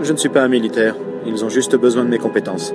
Je ne suis pas un militaire. Ils ont juste besoin de mes compétences.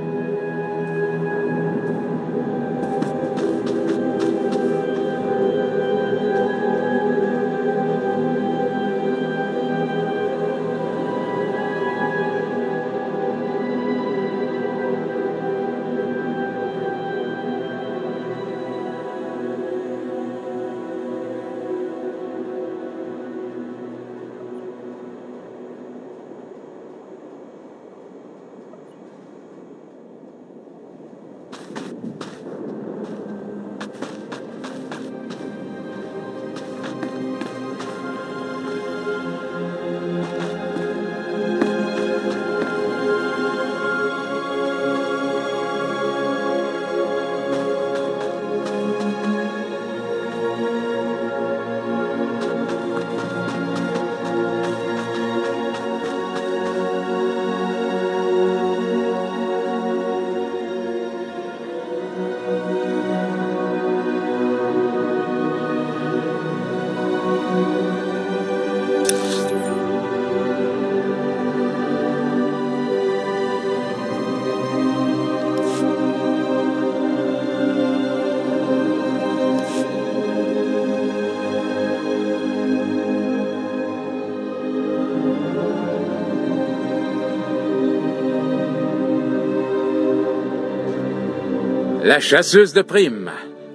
La chasseuse de primes.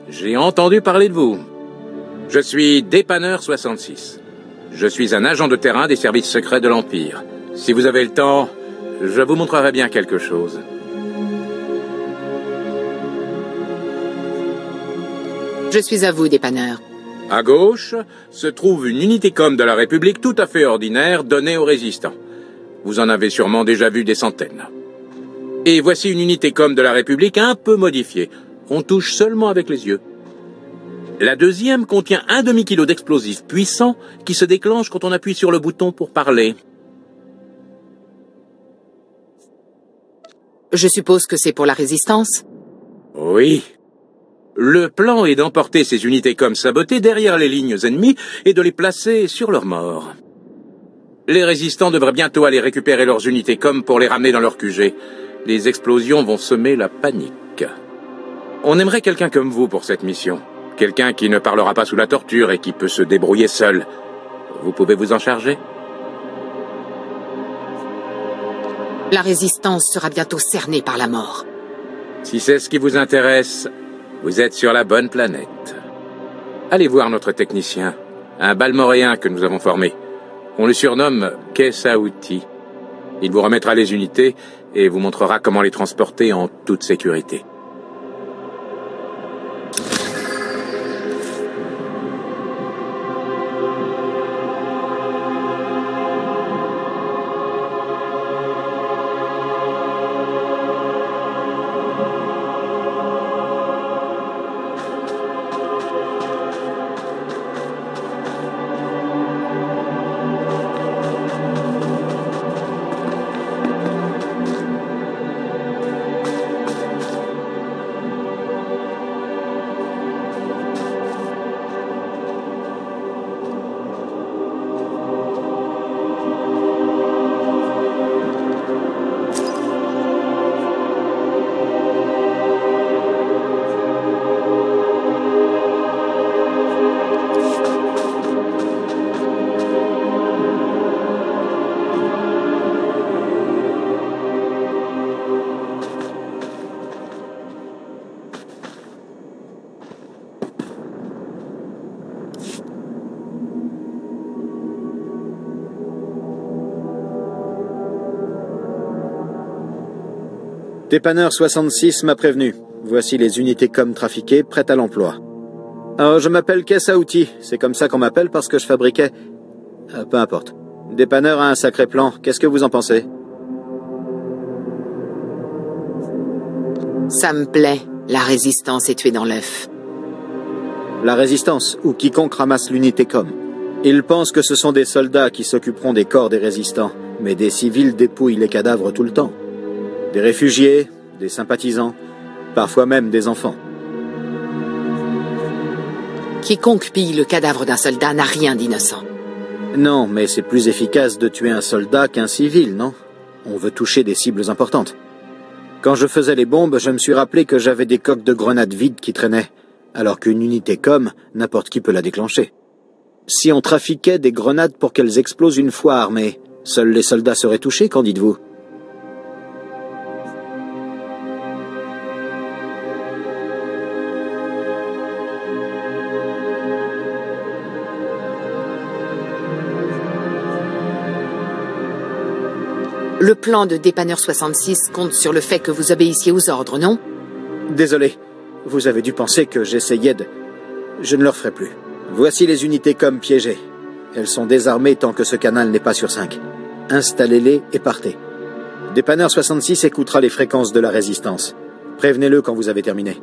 J'ai entendu parler de vous. Je suis Dépanneur 66. Je suis un agent de terrain des services secrets de l'Empire. Si vous avez le temps, je vous montrerai bien quelque chose. Je suis à vous, Dépanneur. À gauche se trouve une unité com de la République tout à fait ordinaire donnée aux résistants. Vous en avez sûrement déjà vu des centaines. Et voici une unité com de la République un peu modifiée. On touche seulement avec les yeux. La deuxième contient un demi-kilo d'explosifs puissants qui se déclenchent quand on appuie sur le bouton pour parler. Je suppose que c'est pour la résistance? Oui. Le plan est d'emporter ces unités com sabotées derrière les lignes ennemies et de les placer sur leur mort. Les résistants devraient bientôt aller récupérer leurs unités com pour les ramener dans leur QG. Les explosions vont semer la panique. On aimerait quelqu'un comme vous pour cette mission. Quelqu'un qui ne parlera pas sous la torture et qui peut se débrouiller seul. Vous pouvez vous en charger? La résistance sera bientôt cernée par la mort. Si c'est ce qui vous intéresse, vous êtes sur la bonne planète. Allez voir notre technicien, un balmoréen que nous avons formé. On le surnomme caisse à outils. Il vous remettra les unités et vous montrera comment les transporter en toute sécurité. Dépanneur 66 m'a prévenu. Voici les unités com trafiquées, prêtes à l'emploi. Je m'appelle caisse à outils. C'est comme ça qu'on m'appelle parce que je fabriquais... peu importe. Dépanneur a un sacré plan. Qu'est-ce que vous en pensez? Ça me plaît. La résistance est tuée dans l'œuf. La résistance, ou quiconque ramasse l'unité com. Ils pensent que ce sont des soldats qui s'occuperont des corps des résistants, mais des civils dépouillent les cadavres tout le temps. Des réfugiés, des sympathisants, parfois même des enfants. Quiconque pille le cadavre d'un soldat n'a rien d'innocent. Non, mais c'est plus efficace de tuer un soldat qu'un civil, non? On veut toucher des cibles importantes. Quand je faisais les bombes, je me suis rappelé que j'avais des coques de grenades vides qui traînaient, alors qu'une unité comme, n'importe qui peut la déclencher. Si on trafiquait des grenades pour qu'elles explosent une fois armées, seuls les soldats seraient touchés, qu'en dites-vous? Le plan de Dépanneur 66 compte sur le fait que vous obéissiez aux ordres, non? Désolé, vous avez dû penser que j'essayais de... Je ne le referai plus. Voici les unités comme piégées. Elles sont désarmées tant que ce canal n'est pas sur 5. Installez-les et partez. Dépanneur 66 écoutera les fréquences de la résistance. Prévenez-le quand vous avez terminé.